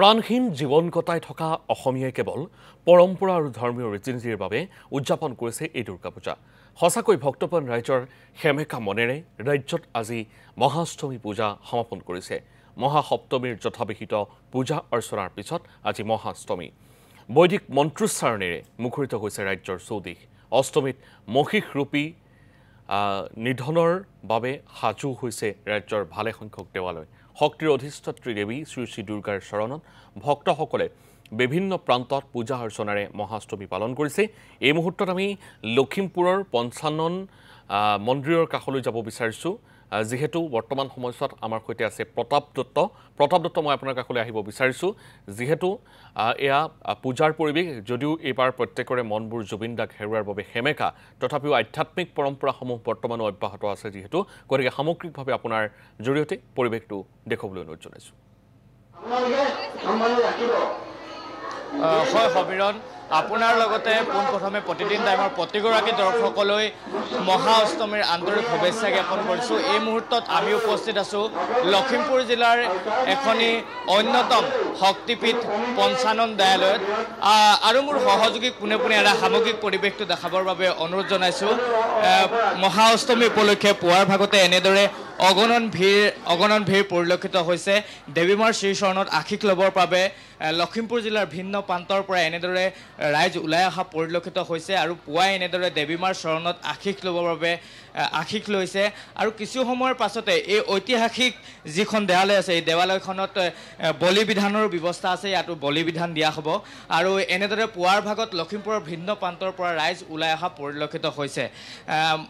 প্ৰাণহীন জীৱন কটাই থকা অসমীয়াই কেৱল পৰম্পৰা আৰু ধৰ্মীয় ৰীতি-নীতিৰ বাবে উদযাপন কৰিছে এই দুৰ্গা পূজা। সঁচাকৈ ভক্তপ্ৰাণ ৰাইজৰ সেমেকা মনেৰে ৰাজ্যত আজি মহাষ্টমী পূজা সমাপন কৰিছে। মহাসপ্তমীৰ যথাবিহিত পূজা অৰ্চনাৰ পিছত আজি মহাষ্টমী। বৈদিক মন্ত্ৰোচ্চাৰণেৰে মুখৰিত হৈছে ৰাজ্যৰ চৌদিশ। অষ্টমীত মহিষৰূপী নিধনৰ বাবে সাজু হৈছে ৰাজ্যৰ ভালেসংখ্যক দেৱালয়। শক্তিৰ অধিষ্ঠাত্ৰী দেৱী শ্ৰী শ্ৰী দুৰ্গাৰ চৰণত ভক্তসকলে বিভিন্ন প্ৰান্তত পূজা অৰ্চনাৰে মহাষ্টমী পালন কৰিছে। এই মুহূৰ্তত আমি লখিমপুৰৰ পঞ্চানন মন্দিৰৰ কাষলৈ যাব বিচাৰিছোঁ, যিহেতু বৰ্তমান সময়ছোৱাত আমাৰ সৈতে আছে প্ৰতাপ দত্ত। প্ৰতাপ দত্ত, মই আপোনাৰ কাষলৈ আহিব বিচাৰিছোঁ, যিহেতু এয়া পূজাৰ পৰিৱেশ। যদিও এইবাৰ প্ৰত্যেকৰে মনবোৰ জুবিন দাক হেৰুৱাৰ বাবে সেমেকা, তথাপিও আধ্যাত্মিক পৰম্পৰাসমূহ বৰ্তমানো অব্যাহত আছে যিহেতু, গতিকে সামগ্ৰিকভাৱে আপোনাৰ জৰিয়তে পৰিৱেশটো দেখুৱাবলৈ অনুৰোধ জনাইছোঁ। হয় সমীৰণ, আপোনাৰ লগতে পোনপ্ৰথমে প্ৰতিদিন টাইমৰ প্ৰতিগৰাকী দৰ্শকলৈ মহা অষ্টমীৰ আন্তৰিক শুভেচ্ছা জ্ঞাপন কৰিছোঁ। এই মুহূৰ্তত আমি উপস্থিত আছোঁ লখিমপুৰ জিলাৰ এখনি অন্যতম শক্তিপীঠ পঞ্চানন দেৱালয়ত, আৰু মোৰ সহযোগীক পোনে পোনে এটা সামগ্ৰিক পৰিৱেশটো দেখাবৰ বাবে অনুৰোধ জনাইছোঁ। মহা অষ্টমী উপলক্ষে পুৱাৰ ভাগতে এনেদৰে অগণন ভিৰ পৰিলক্ষিত হৈছে। দেৱীমাৰ শ্ৰীচৰণত আশীষ ল'বৰ বাবে লখিমপুৰ জিলাৰ ভিন্ন প্ৰান্তৰ পৰা এনেদৰে ৰাইজ ওলাই অহা পৰিলক্ষিত হৈছে, আৰু পুৱাই এনেদৰে দেৱীমাৰ চৰণত আশীষ ল'বৰ বাবে আশীষ লৈছে। আৰু কিছু সময়ৰ পাছতে এই ঐতিহাসিক যিখন দেৱালয় আছে, এই দেৱালয়খনত বলি বিধানৰ ব্যৱস্থা আছে, ইয়াতো বলি বিধান দিয়া হ'ব। আৰু এনেদৰে পুৱাৰ ভাগত লখিমপুৰৰ ভিন্ন প্ৰান্তৰ পৰা ৰাইজ ওলাই অহা পৰিলক্ষিত হৈছে।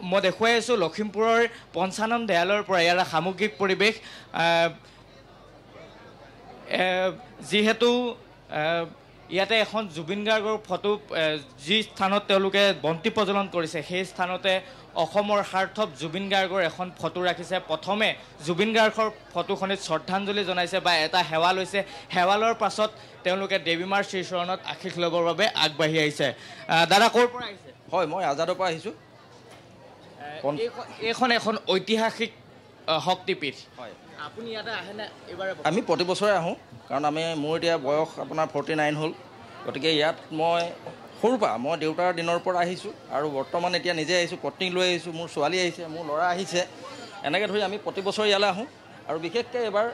মই দেখুৱাই আছোঁ লখিমপুৰৰ পঞ্চানন দেৱালয়ৰ পৰা ইয়াৰ সামগ্ৰিক পৰিৱেশ। যিহেতু ইয়াতে এখন জুবিন গাৰ্গৰ ফটো, যি স্থানত তেওঁলোকে বন্তি প্ৰজ্বলন কৰিছে, সেই স্থানতে অসমৰ সাৰ্থক জুবিন গাৰ্গৰ এখন ফটো ৰাখিছে। প্ৰথমে জুবিন গাৰ্গৰ ফটোখনিত শ্ৰদ্ধাঞ্জলি জনাইছে বা এটা সেৱা লৈছে। সেৱালৰ পাছত তেওঁলোকে দেৱীমাৰ শ্ৰীচৰণত আশীষ ল'বৰ বাবে আগবাঢ়ি আহিছে। দাদা ক'ৰ পৰা আহিছে? হয়, মই আজাদৰ পৰা আহিছোঁ। এইখন এখন ঐতিহাসিক শক্তিপীঠ। হয়, আপুনি ইয়াতে আহেনে? এইবাৰ আমি প্ৰতি বছৰে আহোঁ, কাৰণ মোৰ এতিয়া বয়স আপোনাৰ 49 হ'ল। গতিকে ইয়াত মই সৰুৰ পৰা, মই দেউতাৰ দিনৰ পৰা আহিছোঁ, আৰু বৰ্তমান এতিয়া নিজে আহিছোঁ, পত্নীক লৈ আহিছোঁ, মোৰ ছোৱালী আহিছে, মোৰ ল'ৰা আহিছে। এনেকৈ ধৰি আমি প্ৰতি বছৰে ইয়ালৈ আহোঁ। আৰু বিশেষকৈ এইবাৰ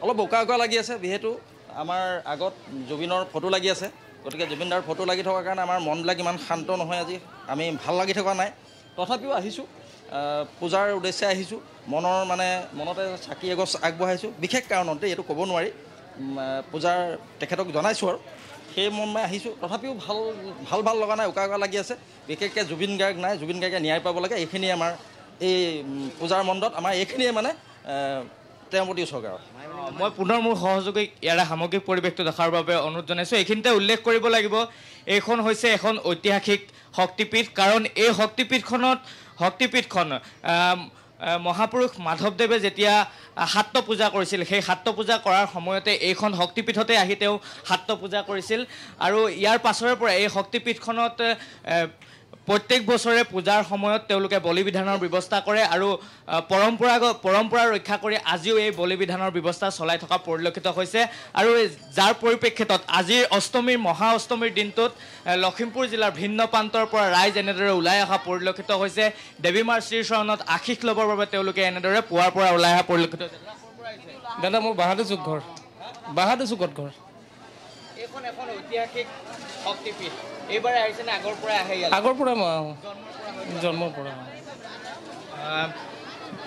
অলপ উকা লাগি আছে, যিহেতু আমাৰ আগত জুবিনৰ ফটো লাগি আছে। গতিকে জুবিনদাৰ ফটো লাগি থকাৰ কাৰণে আমাৰ মনবিলাক ইমান শান্ত নহয়, আজি আমি ভাল লাগি থকা নাই। তথাপিও আহিছোঁ, পূজাৰ উদ্দেশ্যে আহিছোঁ। মনতে চাকি এগছ আগবঢ়াইছোঁ, বিশেষ কাৰণতে, এইটো ক'ব নোৱাৰি। পূজাৰ তেখেতক জনাইছোঁ আৰু সেই মৰ্মে আহিছোঁ। তথাপিও ভাল লগা নাই, উকা লাগি আছে। বিশেষকৈ জুবিন গাৰ্গ নাই, জুবিন গাৰ্গে ন্যায় পাব লাগে। এইখিনিয়ে আমাৰ এই পূজাৰ মণ্ডত আমাৰ এইখিনিয়ে তেওঁৰ প্ৰতি উচৰ্গা। মই পুনৰ মোৰ সহযোগীক ইয়াৰে সামগ্ৰিক পৰিৱেশটো দেখাৰ বাবে অনুৰোধ জনাইছোঁ। এইখিনিতে উল্লেখ কৰিব লাগিব, এইখন হৈছে এখন ঐতিহাসিক শক্তিপীঠ, কাৰণ এই শক্তিপীঠখন মহাপুৰুষ মাধৱদেৱে যেতিয়া সাত্য পূজা কৰিছিল, সেই সাত্য পূজা কৰাৰ সময়তে এইখন শক্তিপীঠতে আহি তেওঁ সাত্য পূজা কৰিছিল। আৰু ইয়াৰ পাছৰে পৰা এই শক্তিপীঠখনত প্ৰত্যেক বছৰে পূজাৰ সময়ত তেওঁলোকে বলি বিধানৰ ব্যৱস্থা কৰে, আৰু পৰম্পৰা ৰক্ষা কৰি আজিও এই বলি বিধানৰ ব্যৱস্থা চলাই থকা পৰিলক্ষিত হৈছে। আৰু যাৰ পৰিপ্ৰেক্ষিতত আজিৰ মহা অষ্টমীৰ দিনটোত লখিমপুৰ জিলাৰ ভিন্ন প্ৰান্তৰ পৰা ৰাইজ এনেদৰে ওলাই অহা পৰিলক্ষিত হৈছে। দেৱীমাৰ শ্ৰীচৰণত আশীষ ল'বৰ বাবে তেওঁলোকে এনেদৰে পুৱাৰ পৰা ওলাই অহা পৰিলক্ষিত হৈছে। দাদা, মোৰ বাহাদুৰ চুকত ঘৰ। এইখন এখন ঐতিহাসিক শক্তিপীঠ। এইবাৰ আহিছেনে? আগৰ পৰাই আহে? আগৰ পৰা মই আহোঁ, জন্মৰ পৰা।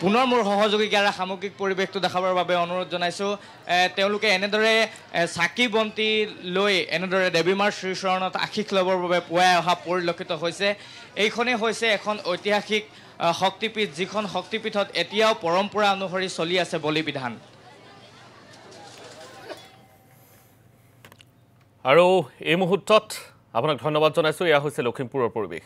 পুনৰ মোৰ সহযোগীক ইয়াৰ সামগ্ৰিক পৰিৱেশটো দেখাবৰ বাবে অনুৰোধ জনাইছোঁ। তেওঁলোকে এনেদৰে চাকি বন্তি লৈ এনেদৰে দেৱীমাৰ শ্ৰীচৰণত আশীষ ল'বৰ বাবে পুৱাই অহা পৰিলক্ষিত হৈছে। এইখনেই হৈছে এখন ঐতিহাসিক শক্তিপীঠ, যিখন শক্তিপীঠত এতিয়াও পৰম্পৰা অনুসৰি চলি আছে বলি বিধান। আৰু এই মুহূৰ্তত আপোনাক ধন্যবাদ জনাইছোঁ। এয়া হৈছে লখিমপুৰৰ পৰিৱেশ।